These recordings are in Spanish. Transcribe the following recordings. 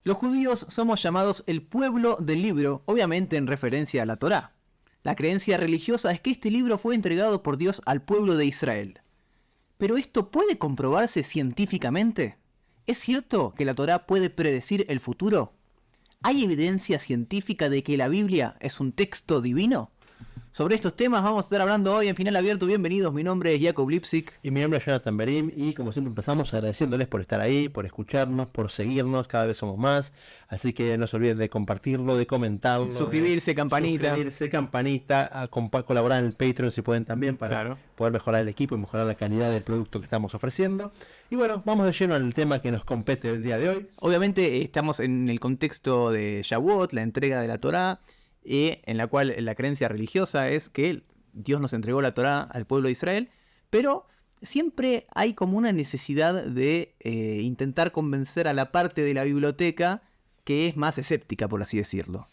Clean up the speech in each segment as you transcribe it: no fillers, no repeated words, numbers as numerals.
Los judíos somos llamados el pueblo del libro, obviamente en referencia a la Torá. La creencia religiosa es que este libro fue entregado por Dios al pueblo de Israel. ¿Pero esto puede comprobarse científicamente? ¿Es cierto que la Torá puede predecir el futuro? ¿Hay evidencia científica de que la Biblia es un texto divino? Sobre estos temas vamos a estar hablando hoy en Final Abierto. Bienvenidos, mi nombre es Jacob Lipsik. Y mi nombre es Jonathan Berim, y como siempre empezamos agradeciéndoles por estar ahí, por escucharnos, por seguirnos, cada vez somos más. Así que no se olviden de compartirlo, de comentarlo. Suscribirse, campanita. Colaborar en el Patreon si pueden también, para poder mejorar el equipo y mejorar la calidad del producto que estamos ofreciendo. Y bueno, vamos de lleno al tema que nos compete el día de hoy. Obviamente estamos en el contexto de Shavuot, la entrega de la Torá, en la cual la creencia religiosa es que Dios nos entregó la Torá al pueblo de Israel, pero siempre hay como una necesidad de intentar convencer a la parte de la biblioteca que es más escéptica, por así decirlo.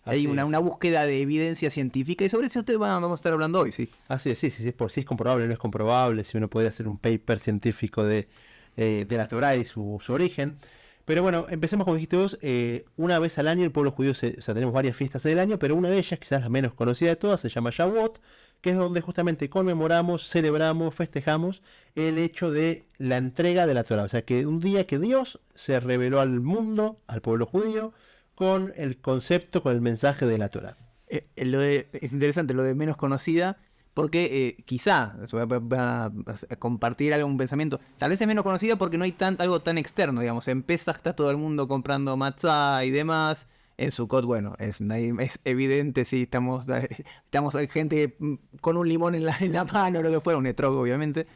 Hay una búsqueda de evidencia científica, y sobre ese tema vamos a estar hablando hoy, sí. Así es, sí, por si es comprobable o no es comprobable, si uno podría hacer un paper científico de la Torá y su origen. Pero bueno, empecemos como dijiste vos. Una vez al año el pueblo judío, tenemos varias fiestas del año, pero una de ellas, quizás la menos conocida de todas, se llama Shavuot, que es donde justamente conmemoramos, celebramos, festejamos el hecho de la entrega de la Torá. O sea, que un día que Dios se reveló al mundo, al pueblo judío, con el concepto, con el mensaje de la Torá. Es interesante lo de menos conocida, porque quizá va a compartir algún pensamiento. Tal vez es menos conocida porque no hay algo tan externo, digamos. En Pesach está todo el mundo comprando matzá y demás. En Sukkot, bueno, es evidente, sí, estamos gente con un limón en la mano, lo que fuera, un etrog, obviamente.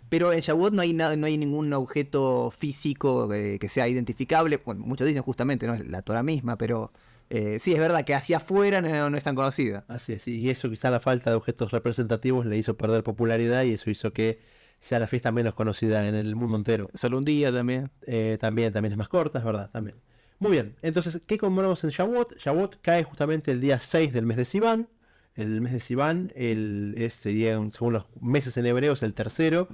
Pero en Shavuot no hay ningún objeto físico que sea identificable. Bueno, muchos dicen justamente, no es la Torah misma, pero sí, es verdad que hacia afuera no es tan conocida. Así es, y eso quizá la falta de objetos representativos le hizo perder popularidad, y eso hizo que sea la fiesta menos conocida en el mundo entero. Solo un día también. También es más corta, es verdad, también. Muy bien, entonces, ¿qué conmemoramos en Shavuot? Shavuot cae justamente el día 6 del mes de Sivan. El mes de Sivan sería, según los meses en hebreo, es el tercero.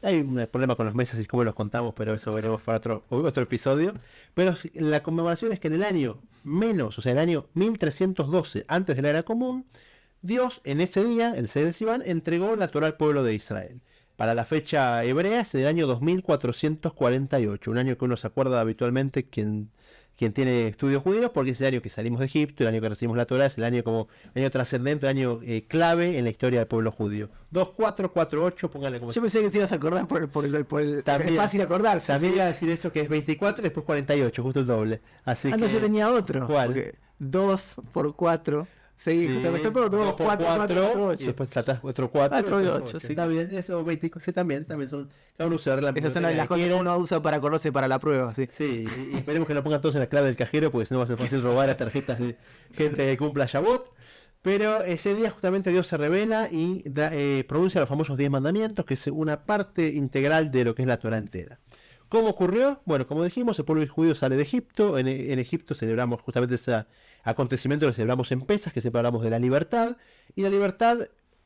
Hay un problema con los meses y cómo los contamos, pero eso veremos para otro episodio. Pero la conmemoración es que en el año el año 1312, antes de la era común, Dios en ese día, el 6 de Sivan, entregó la Torá al pueblo de Israel. Para la fecha hebrea es el año 2448, un año que uno se acuerda habitualmente quien tiene estudios judíos, porque es el año que salimos de Egipto, el año que recibimos la Torá, es el año trascendente, el año clave en la historia del pueblo judío. 2448, póngale como... Yo pensé que se ibas a acordar por el también, es fácil acordarse. También ¿sí? iba a decir eso, que es 24 y después 48, justo el doble. Así no, yo tenía otro. ¿Cuál? 2 por 4. Sí, justamente 2 por 4, y después saltás otro 4. 4 y 8, sí. Está bien, eso 25, sí, también son... Cada uno usa la esas son las cosas que uno usa para acordarse para la prueba, sí. Sí, y esperemos que lo pongan todos en la clave del cajero, porque si no va a ser fácil robar las tarjetas de gente que cumpla Shavuot. Pero ese día justamente Dios se revela y pronuncia los famosos 10 mandamientos, que es una parte integral de lo que es la Torá entera. ¿Cómo ocurrió? Bueno, como dijimos, el pueblo judío sale de Egipto. En Egipto celebramos justamente ese acontecimiento que celebramos en Pesach, que siempre hablamos de la libertad. Y la libertad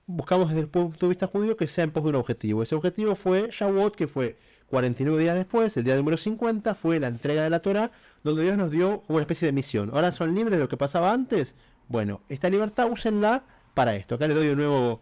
buscamos desde el punto de vista judío que sea en pos de un objetivo. Ese objetivo fue Shavuot, que fue 49 días después, el día número 50, fue la entrega de la Torá, donde Dios nos dio como una especie de misión. Ahora son libres de lo que pasaba antes. Bueno, esta libertad úsenla para esto. Acá les doy un nuevo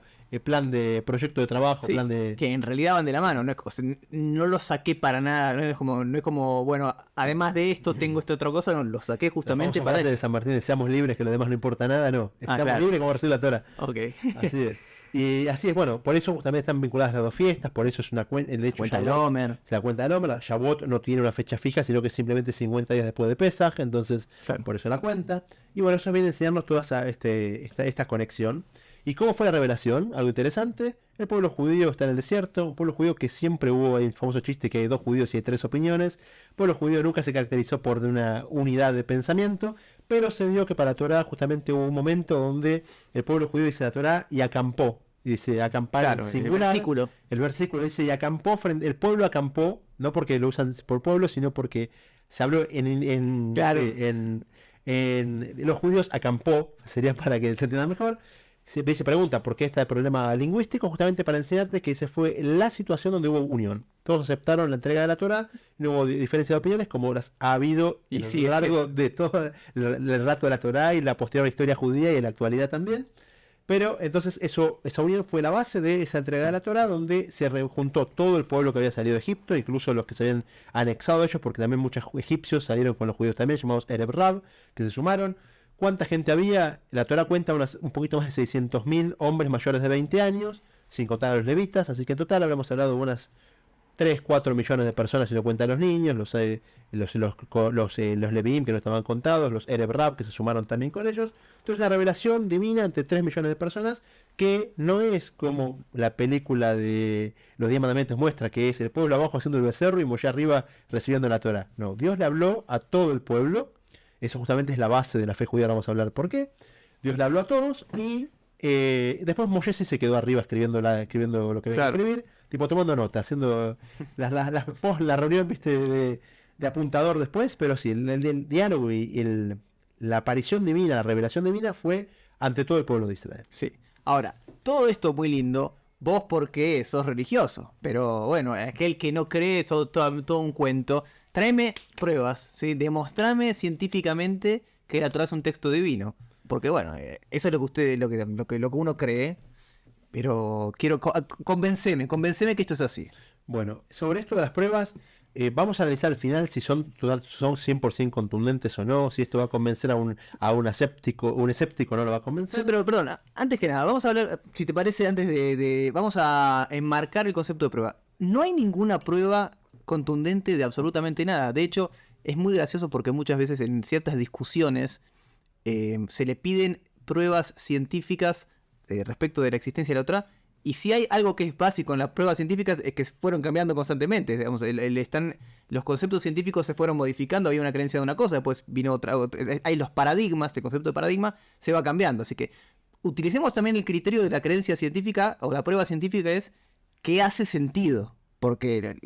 proyecto de trabajo, sí, que en realidad van de la mano, no lo saqué para nada, no es como, bueno, además de esto tengo esta otra cosa, no, lo saqué justamente para... de San Martín, seamos libres, que lo demás no importa nada, no, seamos libres como recibir la Torá. Okay. Así es. Y así es, bueno, por eso también están vinculadas las dos fiestas, por eso es una cuenta, de hecho, cuenta del Homer. La cuenta del Homer, Shavuot no tiene una fecha fija, sino que simplemente 50 días después de Pesaj, entonces por eso la cuenta. Y bueno, eso viene a enseñarnos toda esta conexión. ¿Y cómo fue la revelación? Algo interesante. El pueblo judío está en el desierto. Un pueblo judío que siempre hubo el famoso chiste que hay 2 judíos y hay 3 opiniones. El pueblo judío nunca se caracterizó por una unidad de pensamiento, pero se dio que para la Torá justamente hubo un momento donde el pueblo judío dice la Torá y acampó. Y dice acampar en singular. El versículo dice y acampó, el pueblo acampó, no porque lo usan por pueblo, sino porque se habló los judíos acampó, sería para que se entienda mejor. se pregunta por qué está el problema lingüístico, justamente para enseñarte que esa fue la situación donde hubo unión. Todos aceptaron la entrega de la Torá, no hubo diferencia de opiniones como las ha habido Y a sí, lo largo de todo el relato de la Torá y la posterior historia judía y en la actualidad también. Pero entonces esa unión fue la base de esa entrega de la Torá, donde se juntó todo el pueblo que había salido de Egipto, incluso los que se habían anexado a ellos, porque también muchos egipcios salieron con los judíos también, llamados Ereb Rab, que se sumaron. ¿Cuánta gente había? La Torá cuenta un poquito más de 600.000 hombres mayores de 20 años, sin contar a los levitas, así que en total habremos hablado de unas 3, 4 millones de personas si lo cuentan los niños, los Leviim que no estaban contados, los Ereb Rab que se sumaron también con ellos. Entonces la revelación divina entre 3 millones de personas, que no es como la película de los 10 mandamientos muestra, que es el pueblo abajo haciendo el becerro y Moshe arriba recibiendo la Torá. No, Dios le habló a todo el pueblo. Eso justamente es la base de la fe judía, ahora vamos a hablar por qué. Dios le habló a todos y después Moshe sí se quedó arriba escribiendo lo que había que escribir, tipo tomando nota, haciendo la reunión, viste, de apuntador después, pero sí, el diálogo y la aparición divina, la revelación divina fue ante todo el pueblo de Israel. Sí. Ahora, todo esto muy lindo, vos porque sos religioso, pero bueno, aquel que no cree, todo un cuento. Tráeme pruebas, ¿sí? Demostrame científicamente que la Torá es un texto divino. Porque bueno, eso es lo que uno cree. Pero quiero convenceme que esto es así. Bueno, sobre esto de las pruebas, vamos a analizar al final si son 100% contundentes o no, si esto va a convencer a un escéptico no lo va a convencer. Sí, pero perdón, antes que nada, vamos a hablar, si te parece, antes vamos a enmarcar el concepto de prueba. No hay ninguna prueba contundente de absolutamente nada. De hecho, es muy gracioso porque muchas veces en ciertas discusiones se le piden pruebas científicas respecto de la existencia de la Torá, y si hay algo que es básico en las pruebas científicas es que fueron cambiando constantemente. Digamos, los conceptos científicos se fueron modificando, había una creencia de una cosa, después vino otra, hay los paradigmas, el concepto de paradigma se va cambiando, así que utilicemos también el criterio de la creencia científica o la prueba científica es qué hace sentido. Porque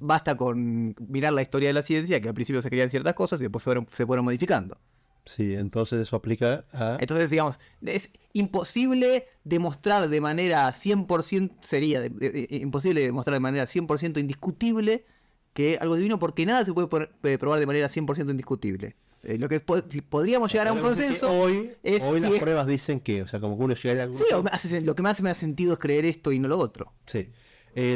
basta con mirar la historia de la ciencia, que al principio se creían ciertas cosas y después se fueron modificando. Sí, entonces eso aplica a... Entonces, digamos, es imposible demostrar de manera 100%, sería imposible demostrar de manera 100% indiscutible que algo es divino, porque nada se puede probar de manera 100% indiscutible. Lo que podríamos llegar a un consenso hoy es las si pruebas dicen que, o sea, como que uno llega a algún... Sí, lo que más me ha sentido es creer esto y no lo otro. Sí.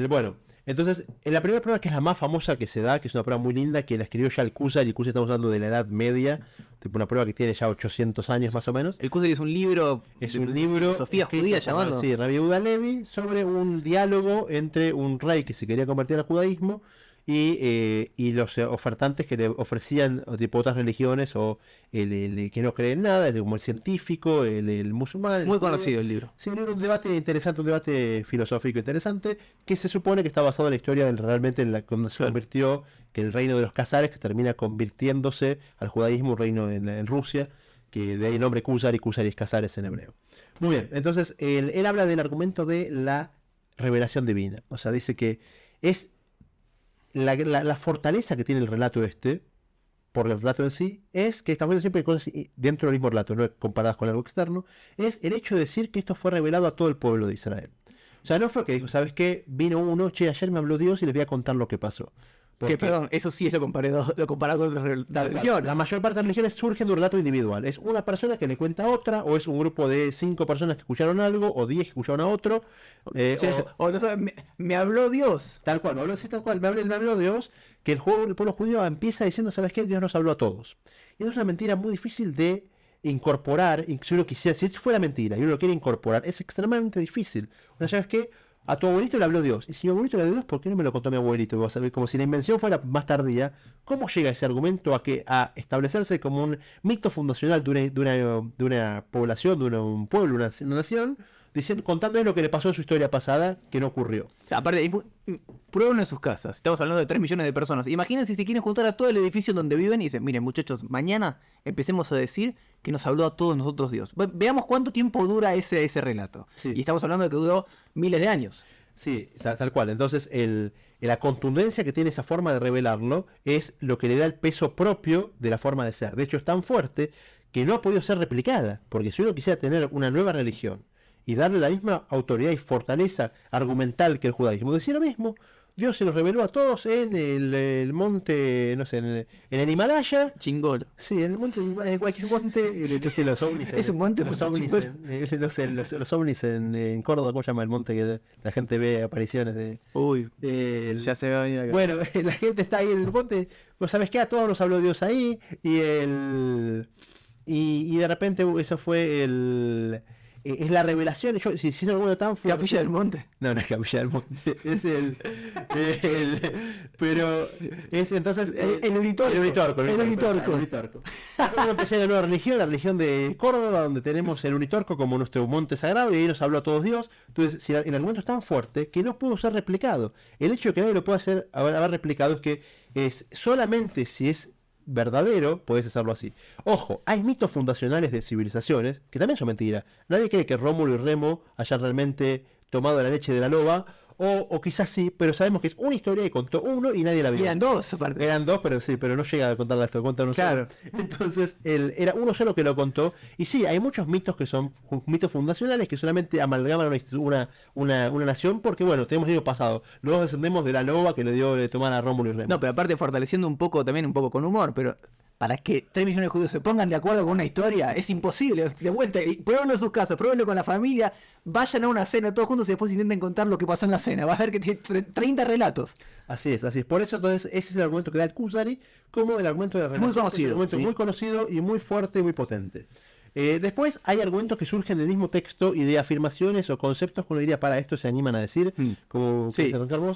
Bueno, entonces, en la primera prueba, que es la más famosa que se da, que es una prueba muy linda, que la escribió ya el Kusar, y el Kusar estamos hablando de la Edad Media, tipo una prueba que tiene ya 800 años más o menos. El Kusar es un libro Sofía judía, llamando. Sí, Rabbi Yehuda Levi, sobre un diálogo entre un rey que se quería convertir al judaísmo y los ofertantes que le ofrecían tipo otras religiones o el que no cree en nada, como el científico, el musulmán. Muy conocido el libro. Sí, un debate interesante, un debate filosófico interesante, que se supone que está basado en la historia del realmente cuando se convirtió, que el reino de los Khazares, que termina convirtiéndose al judaísmo, un reino en Rusia, que de ahí el nombre Kusar y Kusar y Khazares en hebreo. Muy bien, entonces él habla del argumento de la revelación divina. O sea, dice que es la fortaleza que tiene el relato por el relato en sí, es que estamos viendo siempre cosas dentro del mismo relato, no comparadas con algo externo, es el hecho de decir que esto fue revelado a todo el pueblo de Israel. O sea, no fue que dijo, ¿sabes qué? Vino uno, ayer me habló Dios y les voy a contar lo que pasó. Que, perdón, eso sí es lo comparado con otras religiones. La mayor parte de las religiones surgen de un relato individual. Es una persona que le cuenta a otra, o es un grupo de 5 personas que escucharon algo, o 10 que escucharon a otro. O no sabes, me habló Dios. Tal cual, me habló Dios, que el pueblo judío empieza diciendo, ¿sabes qué? Dios nos habló a todos. Y es una mentira muy difícil de incorporar, si uno quisiera, si fuera mentira y uno lo quiere incorporar, es extremadamente difícil. O sea, ¿sabes qué? A tu abuelito le habló Dios. Y si mi abuelito le habló Dios, ¿por qué no me lo contó mi abuelito? Vas a ver, como si la invención fuera más tardía. ¿Cómo llega ese argumento a establecerse como un mito fundacional de una población, de un pueblo, una nación, contándoles lo que le pasó en su historia pasada, que no ocurrió? O sea, aparte, prueben en sus casas. Estamos hablando de 3 millones de personas. Imagínense si quieren juntar a todo el edificio donde viven y dicen, miren muchachos, mañana empecemos a decir que nos habló a todos nosotros Dios. Veamos cuánto tiempo dura ese relato. Sí. Y estamos hablando de que duró miles de años. Sí, tal cual. Entonces, la contundencia que tiene esa forma de revelarlo es lo que le da el peso propio de la forma de ser. De hecho, es tan fuerte que no ha podido ser replicada. Porque si uno quisiera tener una nueva religión y darle la misma autoridad y fortaleza argumental que el judaísmo. Decía lo mismo. Dios se los reveló a todos en el monte, no sé, en el Himalaya. Chingolo. Sí, en el monte, en cualquier monte, los ovnis. Es un monte los ovnis, no sé, los ovnis en Córdoba, ¿cómo se llama el monte que la gente ve apariciones de? Uy, ya se ve venir acá. Bueno, la gente está ahí en el monte, ¿no sabes qué? A todos nos habló Dios ahí, y de repente eso fue es la revelación. Yo, si es algo tan fuerte. Capilla del Monte. No, no es Capilla del Monte. Es pero es entonces. El Unitorco. El Unitorco. Luego empecé la nueva religión, la religión de Córdoba, donde tenemos el Unitorco como nuestro monte sagrado, y ahí nos habló a todos Dios. Entonces, si el argumento es tan fuerte que no pudo ser replicado. El hecho de que nadie lo pueda haber replicado es que es solamente si es verdadero, puedes hacerlo así. Ojo, hay mitos fundacionales de civilizaciones que también son mentiras. Nadie cree que Rómulo y Remo hayan realmente tomado la leche de la loba, o quizás sí, pero sabemos que es una historia que contó uno y nadie la vio. Eran dos, aparte. Eran dos, pero sí, pero no llega a contarla esto, cuenta uno claro. Solo. Entonces, era uno solo que lo contó. Y sí, hay muchos mitos que son mitos fundacionales que solamente amalgaman una nación, porque bueno, tenemos el pasado. Luego descendemos de la loba que le dio de tomar a Rómulo y Remo. No, pero aparte fortaleciendo un poco, también un poco con humor, pero para que 3 millones de judíos se pongan de acuerdo con una historia, es imposible. De vuelta, pruébenlo en sus casas, pruébenlo con la familia, vayan a una cena todos juntos y después intenten contar lo que pasó en la cena. Vas a ver que tiene 30 relatos. Así es. Por eso, entonces, ese es el argumento que da el Kuzari como el argumento de la relación. Muy conocido. Un argumento muy conocido y muy fuerte y muy potente. Después hay argumentos que surgen del mismo texto y de afirmaciones o conceptos que uno diría, para esto se animan a decir, como sí.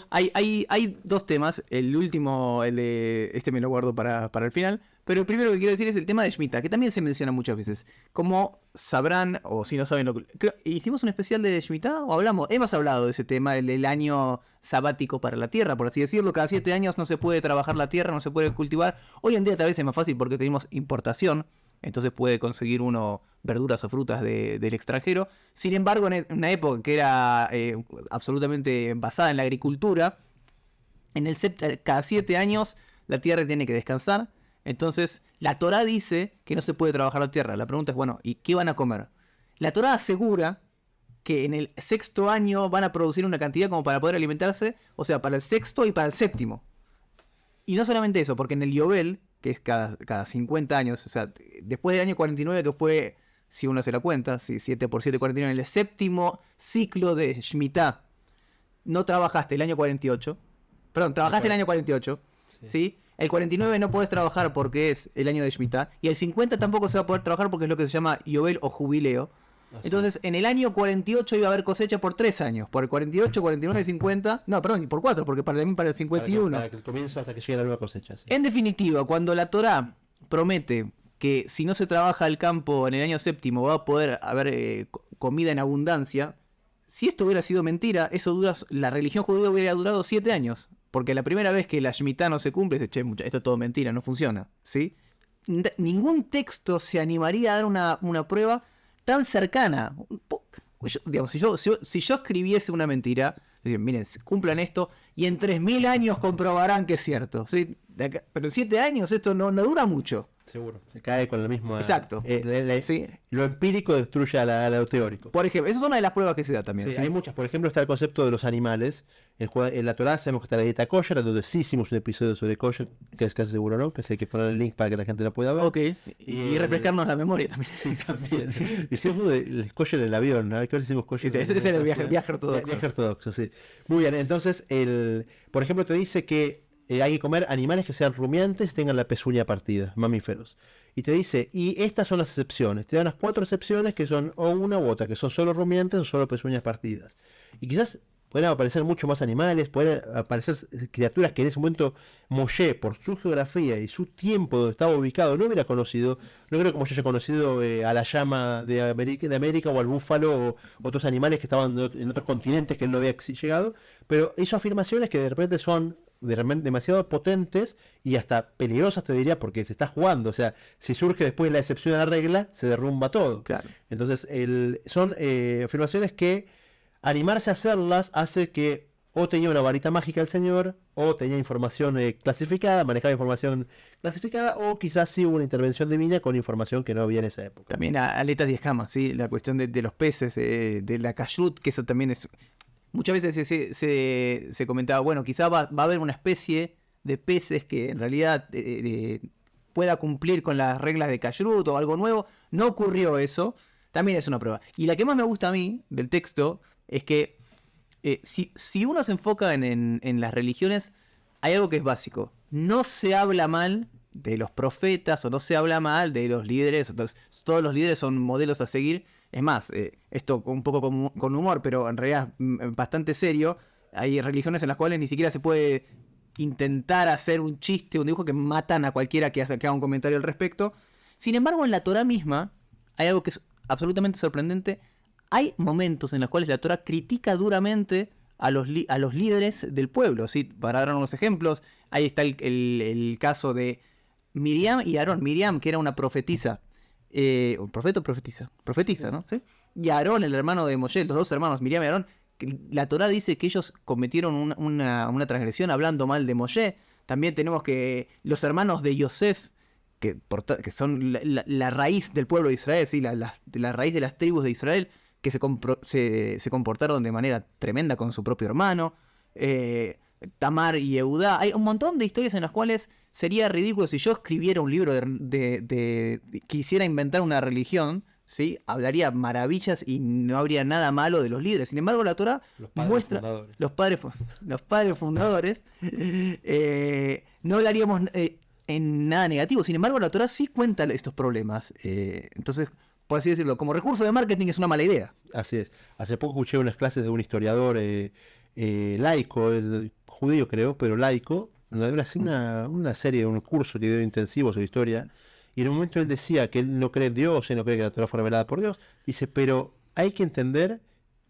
Hay 2 temas. El último, el de este me lo guardo para el final. Pero el primero que quiero decir es el tema de Shemitah, que también se menciona muchas veces. Como sabrán, o si no saben, ¿hicimos un especial de Shemitah o hablamos? Hemos hablado de ese tema, del año sabático para la tierra, por así decirlo. Cada 7 años no se puede trabajar la tierra, no se puede cultivar. Hoy en día tal vez es más fácil porque tenemos importación. Entonces puede conseguir uno verduras o frutas del extranjero. Sin embargo, en una época que era absolutamente basada en la agricultura, cada 7 años la tierra tiene que descansar. Entonces la Torá dice que no se puede trabajar la tierra. La pregunta es, bueno, ¿y qué van a comer? La Torá asegura que en el 6º año van a producir una cantidad como para poder alimentarse, o sea, para el 6º y para el 7º. Y no solamente eso, porque en el Yobel, que es cada 50 años, o sea, después del año 49, que fue, si uno se la cuenta, si 7 por 7, 49, en el 7º ciclo de Shemitah, no trabajaste el año 48, perdón, trabajaste el año 48, ¿sí? El 49 no podés trabajar porque es el año de Shemitah, y el 50 tampoco se va a poder trabajar porque es lo que se llama Yobel o jubileo. Así. Entonces, en el año 48 iba a haber cosecha por 3 años. Por el 48, 49, 50... No, perdón, y por 4, porque para el 51. Para que el comienzo hasta que llegue la nueva cosecha. Sí. En definitiva, cuando la Torá promete que si no se trabaja el campo en el año 7º va a poder haber comida en abundancia, si esto hubiera sido mentira, la religión judía hubiera durado 7 años. Porque la primera vez que la Shemitah no se cumple, dice, che, esto es todo mentira, no funciona. ¿Sí? Ningún texto se animaría a dar una prueba tan cercana. Digamos, si yo escribiese una mentira, decir, miren, cumplan esto y en 3000 años comprobarán que es cierto. ¿Sí? Pero en 7 años esto no dura mucho. Seguro, se cae con la misma... Exacto. Sí. Lo empírico destruye a lo teórico. Por ejemplo, esa es una de las pruebas que se da también. Sí, ¿sí? Hay muchas. Por ejemplo, está el concepto de los animales. En la Torá sabemos que está la dieta kosher, donde sí hicimos un episodio sobre kosher, que es casi seguro, ¿no? Que hay que poner el link para que la gente lo pueda ver. Ok, y refrescarnos la memoria también. Sí, también. Hicimos uno de kosher en el avión, ¿no? ¿Qué hora hicimos kosher? Ese era el viaje ortodoxo. Viaje ortodoxo, sí. Muy bien, entonces, por ejemplo, te dice que hay que comer animales que sean rumiantes y tengan la pezuña partida, mamíferos. Y te dice, y estas son las excepciones. Te dan las 4 excepciones que son o una u otra, que son solo rumiantes o solo pezuñas partidas. Y quizás pueden aparecer mucho más animales, pueden aparecer criaturas que en ese momento Moshe, por su geografía y su tiempo donde estaba ubicado, no hubiera conocido. No creo que Moshe haya conocido a la llama de América o al búfalo o otros animales que estaban en otros continentes que él no había llegado. Pero hizo afirmaciones que de repente son demasiado potentes y hasta peligrosas, te diría, porque se está jugando. O sea, si surge después la excepción a la regla, se derrumba todo. Claro. Entonces, son afirmaciones que animarse a hacerlas hace que o tenía una varita mágica el señor, o tenía información clasificada, manejaba información clasificada, o quizás sí hubo una intervención divina con información que no había en esa época. También aletas y escamas, ¿sí? La cuestión de los peces, de la kashrut, que eso también es... Muchas veces se comentaba, bueno, quizá va a haber una especie de peces que en realidad pueda cumplir con las reglas de kashrut o algo nuevo. No ocurrió eso, también es una prueba. Y la que más me gusta a mí del texto es que si uno se enfoca en las religiones, hay algo que es básico. No se habla mal de los profetas o no se habla mal de los líderes. Entonces, todos los líderes son modelos a seguir. Es más, esto un poco con humor, pero en realidad bastante serio. Hay religiones en las cuales ni siquiera se puede intentar hacer un chiste, un dibujo, que matan a cualquiera que haga un comentario al respecto. Sin embargo, en la Torá misma hay algo que es absolutamente sorprendente. Hay momentos en los cuales la Torá critica duramente a los líderes del pueblo, ¿sí? Para dar unos ejemplos, ahí está el caso de Miriam y Aarón. Miriam, que era una profetisa, ¿profeta o profetisa? Profetisa, ¿no? ¿Sí? Y Aarón, el hermano de Moshe, los dos hermanos, Miriam y Aarón, la Torá dice que ellos cometieron una transgresión hablando mal de Moshe. También tenemos que los hermanos de Yosef, que son la raíz del pueblo de Israel, ¿sí? la raíz de las tribus de Israel, que se comportaron de manera tremenda con su propio hermano. Tamar y Eudá. Hay un montón de historias en las cuales sería ridículo si yo escribiera un libro quisiera inventar una religión, ¿sí? Hablaría maravillas y no habría nada malo de los líderes. Sin embargo, la Torá muestra los padres fundadores. No hablaríamos en nada negativo. Sin embargo, la Torá sí cuenta estos problemas. Entonces, por así decirlo, como recurso de marketing es una mala idea. Así es. Hace poco escuché unas clases de un historiador laico, judío creo, pero laico, una serie, un curso que dio intensivo sobre historia, y en un momento él decía que él no cree en Dios, él no cree que la Torá fue revelada por Dios. Dice, pero hay que entender,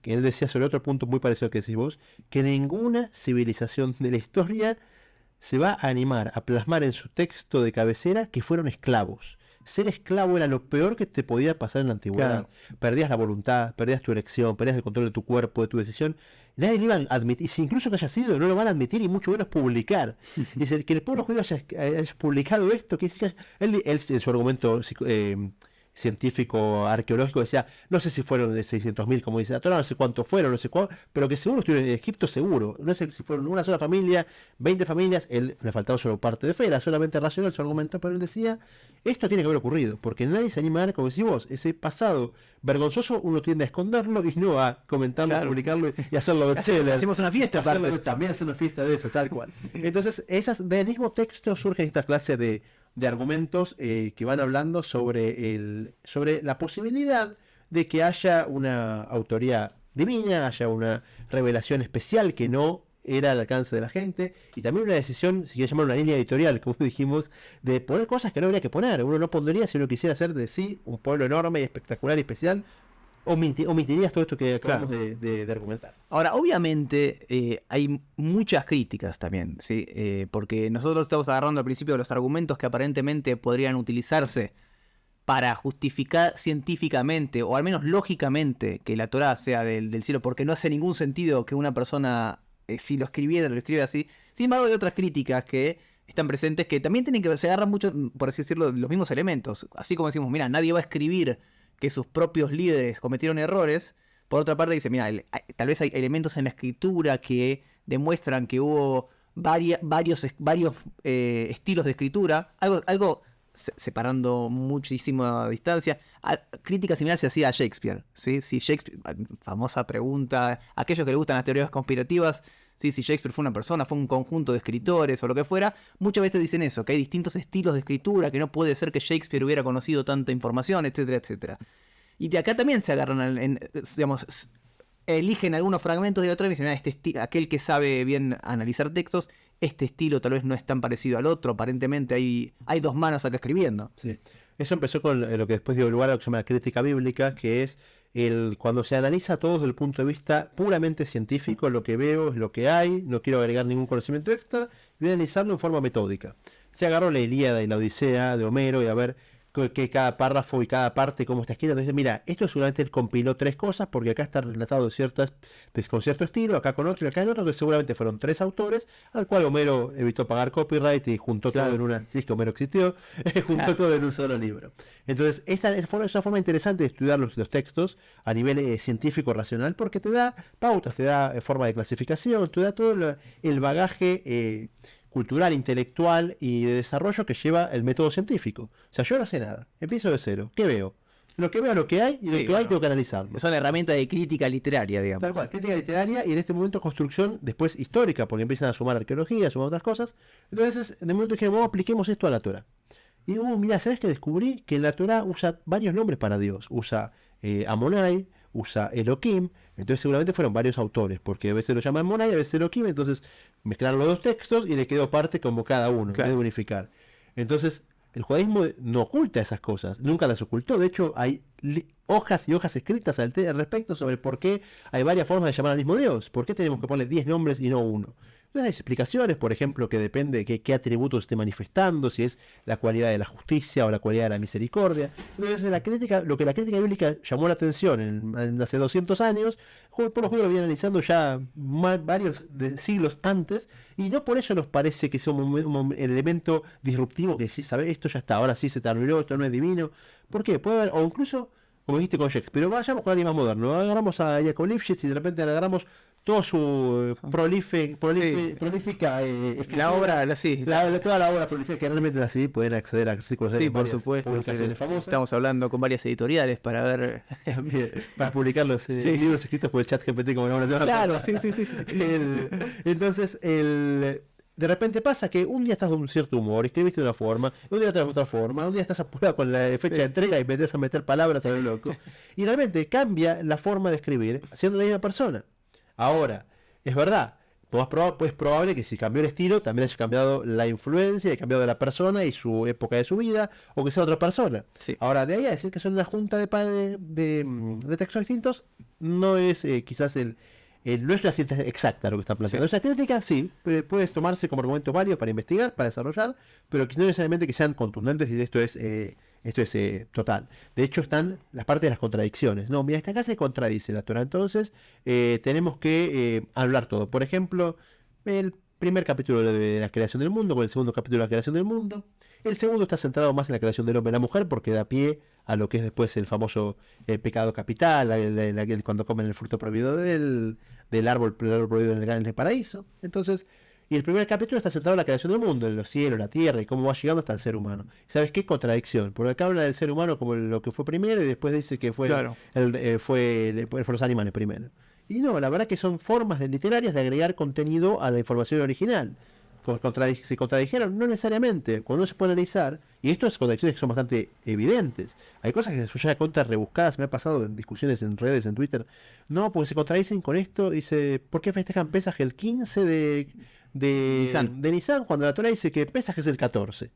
que él decía sobre otro punto muy parecido al que decís vos, que ninguna civilización de la historia se va a animar a plasmar en su texto de cabecera que fueron esclavos. Ser esclavo era lo peor que te podía pasar en la antigüedad. Claro. Perdías la voluntad, perdías tu elección, perdías el control de tu cuerpo, de tu decisión. Nadie le iba a admitir, y si incluso que haya sido, no lo van a admitir y mucho menos publicar. Dice, que el pueblo judío haya publicado esto, que él en su argumento científico, arqueológico, decía, no sé si fueron de 600.000, como dice la Torá, no sé cuántos fueron, no sé cuánto, pero que seguro estuvieron en Egipto, seguro. No sé si fueron una sola familia, 20 familias, él le faltaba solo parte de fe, era solamente racional su argumento, pero él decía, esto tiene que haber ocurrido, porque nadie se anima a dar, como decís vos, ese pasado vergonzoso uno tiende a esconderlo y no a comentarlo, claro, publicarlo y hacerlo bestseller. Hacemos una fiesta, también hacer una fiesta de eso, tal cual. Entonces, del mismo texto surgen estas clases de argumentos que van hablando sobre la posibilidad de que haya una autoría divina, haya una revelación especial que no era al alcance de la gente, y también una decisión, si quieres llamar una línea editorial, como dijimos, de poner cosas que no habría que poner. Uno no pondría si uno quisiera hacer de sí un pueblo enorme y espectacular y especial, omitirías todo esto que acabamos de argumentar. Ahora, obviamente, hay muchas críticas también, ¿sí? Porque nosotros estamos agarrando al principio los argumentos que aparentemente podrían utilizarse para justificar científicamente, o al menos lógicamente, que la Torá sea del cielo, porque no hace ningún sentido que una persona, si lo escribe así. Sin embargo, hay otras críticas que están presentes que también se agarran mucho, por así decirlo, los mismos elementos. Así como decimos, mira, nadie va a escribir que sus propios líderes cometieron errores. Por otra parte dice, mira, tal vez hay elementos en la escritura que demuestran que hubo varios estilos de escritura, algo separando muchísima distancia. Crítica similar se hacía a Shakespeare, ¿sí? Si Shakespeare, famosa pregunta, aquellos que les gustan las teorías conspirativas, ¿sí? Si Shakespeare fue una persona, fue un conjunto de escritores o lo que fuera, muchas veces dicen eso, que hay distintos estilos de escritura, que no puede ser que Shakespeare hubiera conocido tanta información, etcétera, etcétera. Y de acá también se agarran, digamos, eligen algunos fragmentos de la otra y dicen, aquel que sabe bien analizar textos, este estilo tal vez no es tan parecido al otro, aparentemente hay dos manos acá escribiendo. Sí. Eso empezó con lo que después dio lugar a lo que se llama la crítica bíblica, que es cuando se analiza todo desde el punto de vista puramente científico, lo que veo es lo que hay, no quiero agregar ningún conocimiento extra, voy a analizarlo en forma metódica. Se agarró la Ilíada y la Odisea de Homero y a ver que cada párrafo y cada parte cómo está escrito. Entonces, mira, esto seguramente él compiló 3 cosas, porque acá está relatado con cierto estilo, acá con otro y acá en otro. Entonces seguramente fueron 3 autores, al cual Homero evitó pagar copyright y juntó todo en una... Si es que Homero existió, juntó todo en un solo libro. Entonces, esa es una forma interesante de estudiar los textos a nivel científico racional, porque te da pautas, te da forma de clasificación, te da todo el bagaje cultural, intelectual y de desarrollo que lleva el método científico. O sea, yo no sé nada, empiezo de cero. ¿Qué veo? Lo que veo es lo que hay, y lo que hay tengo que analizarlo. Son herramientas de crítica literaria, digamos. Tal cual, crítica literaria, y en este momento construcción después histórica, porque empiezan a sumar arqueología, a sumar otras cosas. Entonces, en el momento que vamos, apliquemos esto a la Torah. Y mira, ¿sabes qué descubrí? Que la Torah usa varios nombres para Dios. Usa Amonai, usa Elohim. Entonces seguramente fueron varios autores, porque a veces lo llaman Amonai, a veces Elohim. Entonces mezclaron los 2 textos y le quedó parte como cada uno, en vez de unificar. Entonces el judaísmo no oculta esas cosas, nunca las ocultó. De hecho, hay hojas y hojas escritas al respecto sobre por qué hay varias formas de llamar al mismo Dios. ¿Por qué tenemos que ponerle 10 nombres y no uno? Hay explicaciones, por ejemplo, que depende de qué atributos esté manifestando, si es la cualidad de la justicia o la cualidad de la misericordia. Entonces, lo que la crítica bíblica llamó la atención hace 200 años, por lo judíos lo viene analizando ya varios siglos antes, y no por eso nos parece que sea un elemento disruptivo, que sí, ¿sabes? Esto ya está, ahora sí se terminó, esto no es divino. ¿Por qué? Puede haber, o incluso, como dijiste con Shakespeare, pero vayamos con alguien más moderno, agarramos a Jacob Lifshitz y de repente le agarramos toda su prolífica la obra, toda la obra prolífica, que realmente así pueden acceder a artículos de por supuesto, publicaciones famosas. Estamos hablando con varias editoriales para ver para publicar los libros escritos por el chat GPT, como la semana pasada. Sí. Entonces de repente pasa que un día estás de un cierto humor, escribiste de una forma, un día estás de otra forma, un día estás apurado con la fecha de entrega y metes a meter palabras a lo loco, y realmente cambia la forma de escribir siendo la misma persona. Ahora, es verdad, es probable que si cambió el estilo, también haya cambiado la influencia, haya cambiado la persona y su época de su vida, o que sea otra persona. Sí. Ahora, de ahí a decir que son una junta de textos distintos, no es quizás no es una ciencia exacta lo que están planteando. Esa crítica sí, puede tomarse como argumento válido para investigar, para desarrollar, pero no necesariamente que sean contundentes y esto es total. De hecho, están las partes de las contradicciones. No, mira, esta acá se contradice la Torah. Entonces, tenemos que hablar todo. Por ejemplo, el primer capítulo de la creación del mundo con el segundo capítulo de la creación del mundo. El segundo está centrado más en la creación del hombre y la mujer, porque da pie a lo que es después el famoso pecado capital, cuando comen el fruto prohibido del árbol prohibido en el paraíso. Entonces, y el primer capítulo está centrado en la creación del mundo, en los cielos, la tierra y cómo va llegando hasta el ser humano. ¿Sabes qué? Contradicción. Porque acá habla del ser humano como lo que fue primero y después dice que fue fueron los animales primero. Y no, la verdad que son formas literarias de agregar contenido a la información original. ¿Se contradijeron? No necesariamente. Cuando uno se puede analizar, y esto es contradicciones que son bastante evidentes. Hay cosas que son ya contra rebuscadas. Me ha pasado en discusiones en redes, en Twitter. No, porque se contradicen con esto. Dice, ¿por qué festejan Pesaj el 15 de Nisan, cuando la Torah dice que Pesaj es el 14?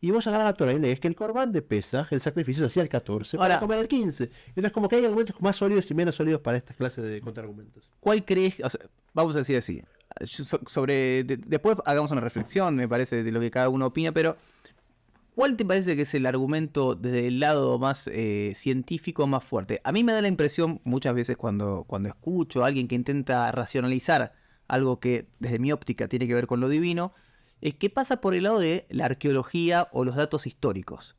Y vos agarrás la Torah y lees que el Corbán de Pesaj, el sacrificio, se hacía el 14 para comer el 15. Entonces, como que hay argumentos más sólidos y menos sólidos para estas clases de contraargumentos. ¿Cuál crees? O sea, vamos a decir así. Después hagamos una reflexión, me parece, de lo que cada uno opina, pero ¿cuál te parece que es el argumento desde el lado más científico más fuerte? A mí me da la impresión, muchas veces cuando escucho a alguien que intenta racionalizar algo que desde mi óptica tiene que ver con lo divino, es que pasa por el lado de la arqueología o los datos históricos.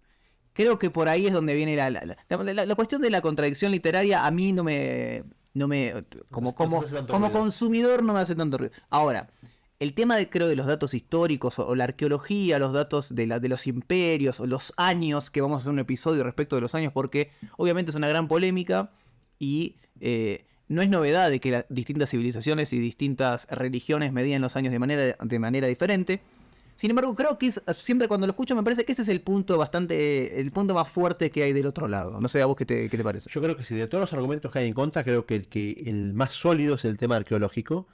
Creo que por ahí es donde viene la cuestión de la contradicción literaria. A mí como consumidor no me hace tanto ruido. Ahora, el tema creo de los datos históricos o la arqueología, los datos de los imperios o los años, que vamos a hacer un episodio respecto de los años, porque obviamente es una gran polémica y no es novedad de que las distintas civilizaciones y distintas religiones medían los años de manera diferente. Sin embargo, creo que siempre cuando lo escucho me parece que ese es el punto más fuerte que hay del otro lado. No sé, ¿a vos qué te parece? Yo creo que si de todos los argumentos que hay en contra, creo que el más sólido es el tema arqueológico.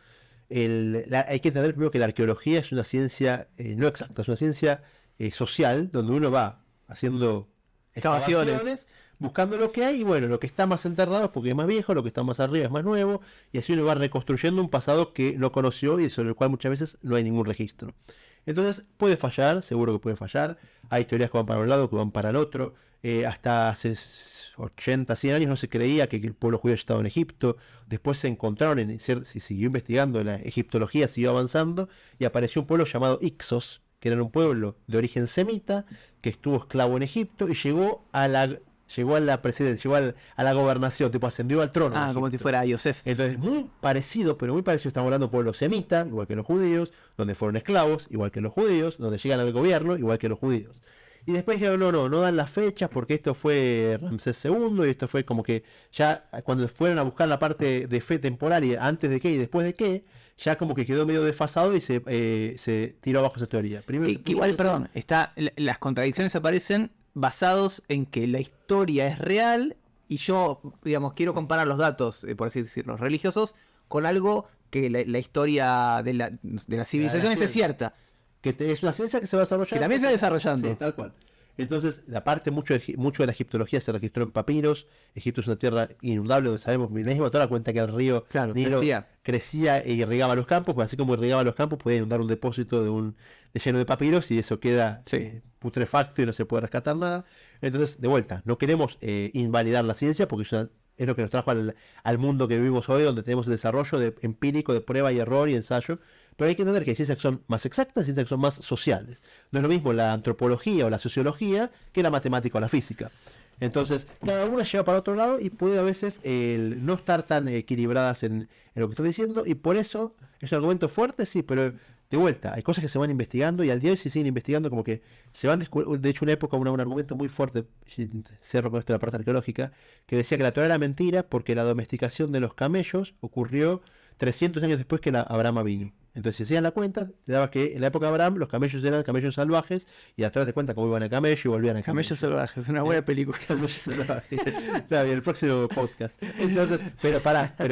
Hay que entender primero que la arqueología es una ciencia no exacta, es una ciencia social, donde uno va haciendo excavaciones, buscando lo que hay, y bueno, lo que está más enterrado es porque es más viejo, lo que está más arriba es más nuevo, y así uno va reconstruyendo un pasado que no conoció y sobre el cual muchas veces no hay ningún registro. Entonces puede fallar, seguro que puede fallar. Hay teorías que van para un lado, que van para el otro. Hasta hace 80, 100 años no se creía que el pueblo judío estaba en Egipto. Después se encontraron, se siguió investigando, la egiptología siguió avanzando y apareció un pueblo llamado Ixos, que era un pueblo de origen semita, que estuvo esclavo en Egipto y llegó a la presidencia, a la gobernación, tipo ascendió al trono. Como si fuera Yosef. Entonces, muy parecido, pero muy parecido. Estamos hablando de pueblo semita, igual que los judíos, donde fueron esclavos, igual que los judíos, donde llegan al gobierno, igual que los judíos. Y después dijeron, no dan las fechas porque esto fue Ramsés II y esto fue como que ya cuando fueron a buscar la parte de fe temporal y antes de qué y después de qué, ya como que quedó medio desfasado y se tiró abajo esa teoría. Primero, Que igual, perdón, las contradicciones aparecen basados en que la historia es real y yo, digamos, quiero comparar los datos, por así decirlo, religiosos, con algo que la historia de las civilizaciones es cierta. Que es una ciencia que se va desarrollando. Que también se va desarrollando. Sí, tal cual. Entonces, la parte, mucho de la egiptología se registró en papiros. Egipto es una tierra inundable donde sabemos, mismo toda la cuenta que el río Nilo crecía e irrigaba los campos, pues así como irrigaba los campos, podía inundar un depósito de lleno de papiros y eso queda putrefacto y no se puede rescatar nada. Entonces, de vuelta, no queremos invalidar la ciencia porque es lo que nos trajo al mundo que vivimos hoy, donde tenemos el desarrollo empírico de prueba y error y ensayo. Pero hay que entender que hay ciencias que son más exactas y ciencias que son más sociales. No es lo mismo la antropología o la sociología que la matemática o la física. Entonces, cada una lleva para otro lado y puede a veces no estar tan equilibradas en lo que estoy diciendo. Y por eso es un argumento fuerte, sí, pero de vuelta, hay cosas que se van investigando y al día de hoy se siguen investigando como que se van descubriendo. De hecho, una época, un argumento muy fuerte, cerro con esto de la parte arqueológica, que decía que la Torá era mentira porque la domesticación de los camellos ocurrió 300 años después que Abraham vino. Entonces, si hacían la cuenta, te daba que en la época de Abraham los camellos eran camellos salvajes y la Torá te cuenta cómo iban a camello y volvían a camello. Camellos salvajes, una buena película. Está bien, el próximo podcast. Entonces, pero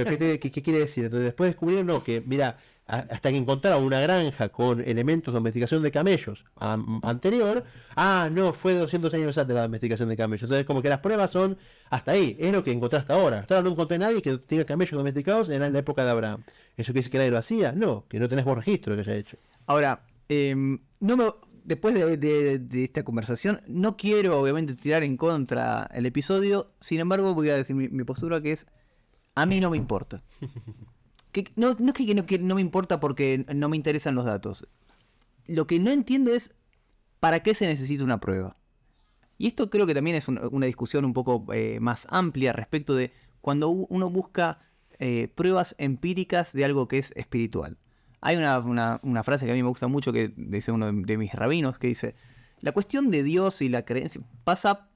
¿qué quiere decir? Entonces, después descubrieron que, mira, hasta que encontraron una granja con elementos de domesticación de camellos anterior, fue 200 años antes de la domesticación de camellos. Entonces, como que las pruebas son hasta ahí, es lo que encontraste ahora. Hasta ahora no encontré nadie que tenga camellos domesticados en la época de Abraham. ¿Eso quiere decir que nadie lo hacía? No, que no tenés vos registro de que haya hecho. Ahora, después de esta conversación, no quiero obviamente tirar en contra el episodio, sin embargo voy a decir mi postura, que es, a mí no me importa. No es que no me importa porque no me interesan los datos. Lo que no entiendo es para qué se necesita una prueba. Y esto creo que también es una discusión un poco más amplia respecto de cuando uno busca pruebas empíricas de algo que es espiritual. Hay una frase que a mí me gusta mucho que dice uno de mis rabinos, que dice: la cuestión de Dios y la creencia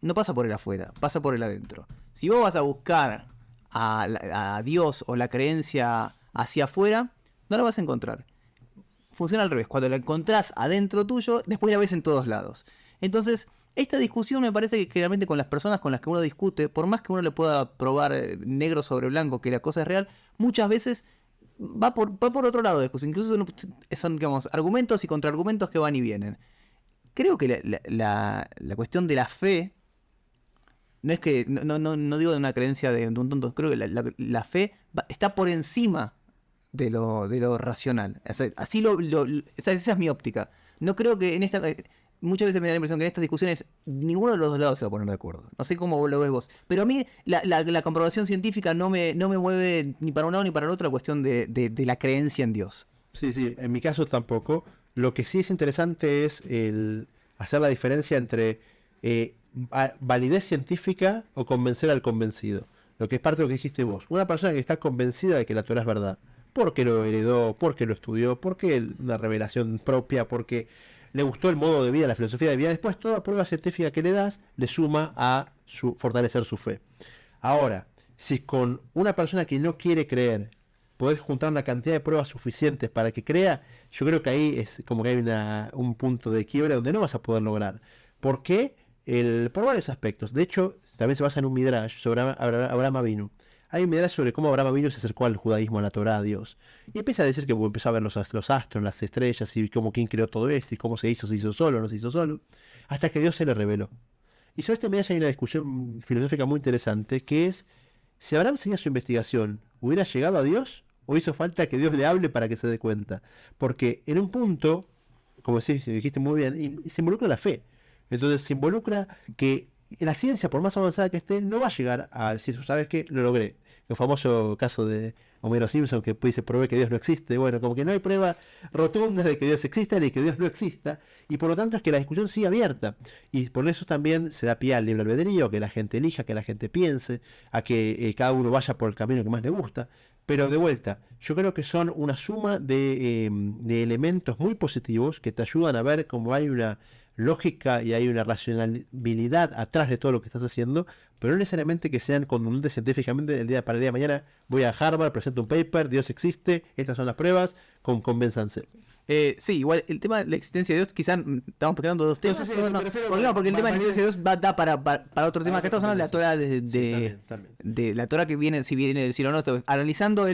no pasa por el afuera, pasa por el adentro. Si vos vas a buscar a Dios o la creencia hacia afuera, no la vas a encontrar. Funciona al revés. Cuando la encontrás adentro tuyo, después la ves en todos lados. Entonces, esta discusión me parece que generalmente con las personas con las que uno discute, por más que uno le pueda probar negro sobre blanco que la cosa es real, muchas veces va por otro lado de discusión. Incluso son, digamos, argumentos y contraargumentos que van y vienen. Creo que la cuestión de la fe no es que, no digo de una creencia de un tonto, creo que la fe está por encima de lo racional. Esa es mi óptica. No creo que en esta... Muchas veces me da la impresión que en estas discusiones ninguno de los dos lados se va a poner de acuerdo. No sé cómo lo ves vos. Pero a mí la comprobación científica no me mueve ni para un lado ni para el otro la cuestión de la creencia en Dios. Sí, en mi caso tampoco. Lo que sí es interesante es hacer la diferencia entre validez científica o convencer al convencido. Lo que es parte de lo que dijiste vos. Una persona que está convencida de que la Torá es verdad, porque lo heredó, porque lo estudió, porque una revelación propia, porque le gustó el modo de vida, la filosofía de vida, después toda prueba científica que le das le suma a fortalecer su fe. Ahora, si con una persona que no quiere creer podés juntar una cantidad de pruebas suficientes para que crea, yo creo que ahí es como que hay un punto de quiebre donde no vas a poder lograr. ¿Por qué? Por varios aspectos. De hecho, también se basa en un midrash sobre Abraham Avinu. Hay un midrash sobre cómo Abraham Avinu se acercó al judaísmo, a la Torá, a Dios. Y empieza a decir que empezó a ver los astros, las estrellas, y cómo quién creó todo esto, y cómo se hizo solo, no se hizo solo, hasta que Dios se le reveló. Y sobre este midrash hay una discusión filosófica muy interesante, que es, si Abraham seguía su investigación, ¿hubiera llegado a Dios? ¿O hizo falta que Dios le hable para que se dé cuenta? Porque en un punto, como dijiste muy bien, y se involucra la fe. Entonces se involucra que la ciencia, por más avanzada que esté, no va a llegar a decir, ¿sabes qué? Lo logré. El famoso caso de Homero Simpson que dice, probé que Dios no existe. Bueno, como que no hay prueba rotunda de que Dios exista ni que Dios no exista. Y por lo tanto es que la discusión sigue abierta. Y por eso también se da pie al libre albedrío, que la gente elija, que la gente piense, a que cada uno vaya por el camino que más le gusta. Pero de vuelta, yo creo que son una suma de elementos muy positivos que te ayudan a ver cómo hay una lógica y hay una racionalidad atrás de todo lo que estás haciendo, pero no necesariamente que sean contundentes científicamente. Para el día de mañana voy a Harvard, presento un paper, Dios existe, estas son las pruebas, convénzanse. Sí, igual el tema de la existencia de Dios, quizás estamos pegando dos temas. Porque el tema de la existencia de Dios da para otro tema. Acá estamos hablando de la Torah de la Torah que viene, si viene del cielo o no, analizando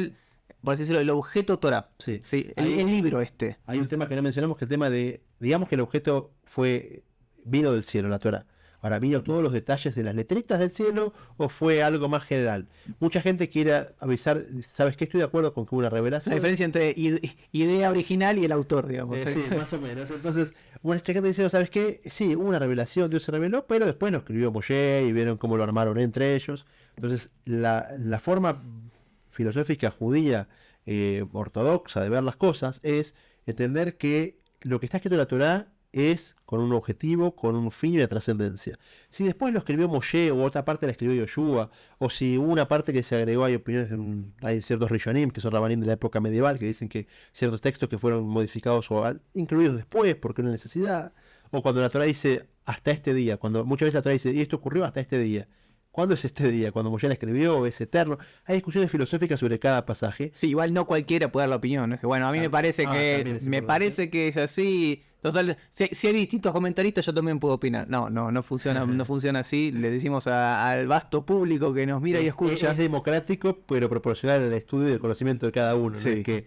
por así decirlo, el objeto Torah. Sí. El libro este. Hay un tema que no mencionamos, que el tema de, digamos que el objeto vino del cielo, la Torah. Ahora, ¿vino todos los detalles de las letritas del cielo o fue algo más general? Mucha gente quiere avisar, ¿sabes qué? Estoy de acuerdo con que hubo una revelación. La diferencia entre idea original y el autor, digamos. Sí, más o menos. Entonces, mucha gente dice, ¿sabes qué? Sí, hubo una revelación, Dios se reveló, pero después lo escribió Moshe y vieron cómo lo armaron entre ellos. Entonces, la forma filosófica judía ortodoxa de ver las cosas es entender que lo que está escrito en la Torá es con un objetivo, con un fin y una trascendencia. Si después lo escribió Moshe o otra parte la escribió Yoshua, o si hubo una parte que se agregó, hay opiniones, hay ciertos rishonim, que son rabanim de la época medieval, que dicen que ciertos textos que fueron modificados o incluidos después porque una necesidad, o cuando la Torá dice hasta este día, cuando muchas veces la Torá dice y esto ocurrió hasta este día. ¿Cuándo es este día? ¿Cuando Moshe la escribió? ¿Es eterno? Hay discusiones filosóficas sobre cada pasaje. Sí, igual no cualquiera puede dar la opinión. ¿No? Es que, bueno, a mí me parece que es así. Total, si hay distintos comentaristas, yo también puedo opinar. No funciona, no funciona así. Le decimos al vasto público que nos mira y escucha. Es democrático, pero proporcional al estudio y el conocimiento de cada uno. Sí. ¿No? Que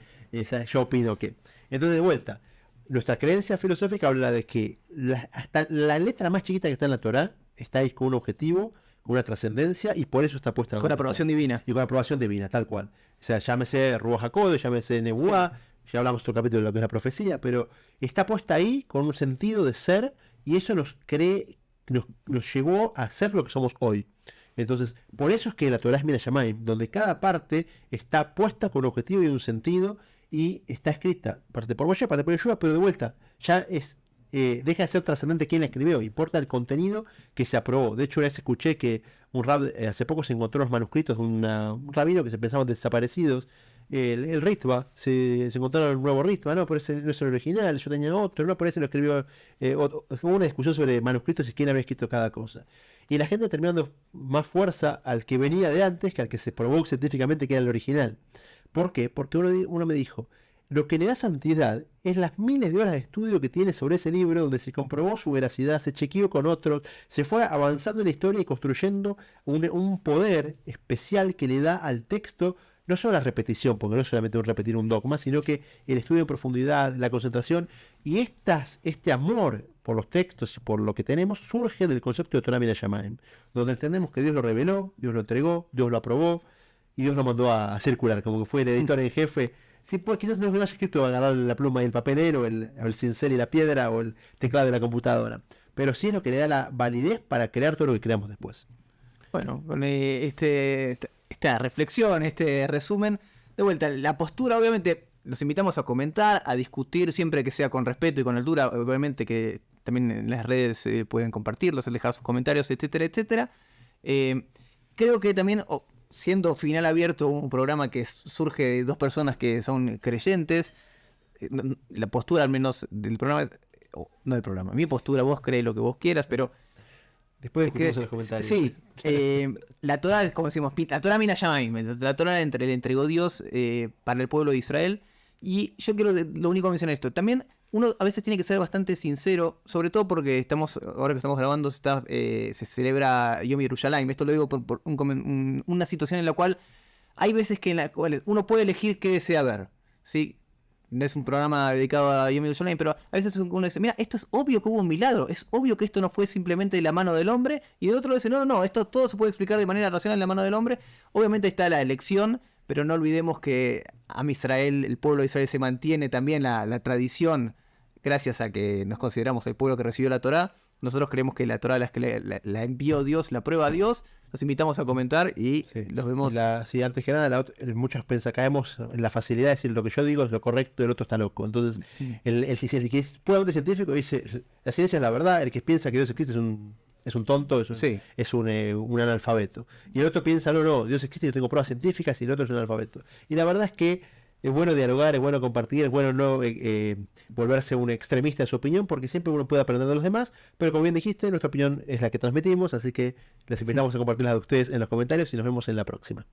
yo opino que. Entonces, de vuelta, nuestra creencia filosófica habla de que hasta la letra más chiquita que está en la Torá está ahí con un objetivo, con una trascendencia, y por eso está puesta con aprobación divina. Y con aprobación divina, tal cual. O sea, llámese Ruach HaKodesh, llámese Nebuá, ya hablamos otro capítulo de lo que es la profecía, pero está puesta ahí con un sentido de ser, y eso nos llevó a ser lo que somos hoy. Entonces, por eso es que la Torá es Min HaShamayim, donde cada parte está puesta con un objetivo y un sentido, y está escrita parte por Moshe, parte por Yeshua, pero de vuelta, ya deja de ser trascendente quién la escribió, importa el contenido que se aprobó. De hecho, una vez escuché que un rab hace poco se encontró los manuscritos de un rabino que se pensaban desaparecidos. El Ritva, se encontraron un nuevo Ritva, no, pero ese no es el original, yo tenía otro, no, por ese lo escribió. Hubo una discusión sobre manuscritos y quién había escrito cada cosa. Y la gente terminó dando más fuerza al que venía de antes que al que se probó científicamente que era el original. ¿Por qué? Porque uno me dijo, lo que le da santidad es las miles de horas de estudio que tiene sobre ese libro, donde se comprobó su veracidad, se chequeó con otros, se fue avanzando en la historia y construyendo un poder especial que le da al texto, no solo la repetición, porque no es solamente repetir un dogma, sino que el estudio en profundidad, la concentración, y este amor por los textos y por lo que tenemos surge del concepto de Torah Min HaShamayim, donde entendemos que Dios lo reveló, Dios lo entregó, Dios lo aprobó, y Dios lo mandó a circular, como que fue el editor en jefe. Sí, pues quizás no haya escrito agarrar la pluma y el papelero, el cincel y la piedra, o el teclado de la computadora. Pero sí es lo que le da la validez para crear todo lo que creamos después. Bueno, con esta reflexión, este resumen, de vuelta, la postura, obviamente, los invitamos a comentar, a discutir siempre que sea con respeto y con altura. Obviamente que también en las redes pueden compartirlos, dejar sus comentarios, etcétera, etcétera. Creo que también... siendo final abierto un programa que surge de dos personas que son creyentes, la postura al menos del programa, no del programa, mi postura, vos crees lo que vos quieras, pero... Después discutimos en los comentarios. Sí, la Torah, como decimos, la Torah Min HaShamayim, la Torah le entregó Dios para el pueblo de Israel, y yo quiero, lo único que mencionar esto, también uno a veces tiene que ser bastante sincero, sobre todo porque ahora que estamos grabando se celebra Yom Yerushalayim. Esto lo digo por una situación en la cual hay veces que en la cual uno puede elegir qué desea ver, ¿sí? No es un programa dedicado a Yom Yerushalayim, pero a veces uno dice, mira, esto es obvio que hubo un milagro, es obvio que esto no fue simplemente de la mano del hombre, y el otro dice, no, esto todo se puede explicar de manera racional en la mano del hombre. Obviamente está la elección, pero no olvidemos que Am Israel, el pueblo de Israel, se mantiene también la tradición gracias a que nos consideramos el pueblo que recibió la Torá, nosotros creemos que la Torá es que la envió Dios, la prueba a Dios. Los invitamos a comentar y Sí. los vemos. Sí, antes que nada, muchos caemos en la facilidad de decir lo que yo digo es lo correcto y el otro está loco. Entonces, el que es puramente científico dice, la ciencia es la verdad, el que piensa que Dios existe es un tonto, Sí. es un analfabeto. Y el otro piensa, no, Dios existe, yo tengo pruebas científicas y el otro es un analfabeto. Y la verdad es que es bueno dialogar, es bueno compartir, es bueno no volverse un extremista de su opinión, porque siempre uno puede aprender de los demás, pero como bien dijiste, nuestra opinión es la que transmitimos, así que les invitamos a compartir la de ustedes en los comentarios y nos vemos en la próxima.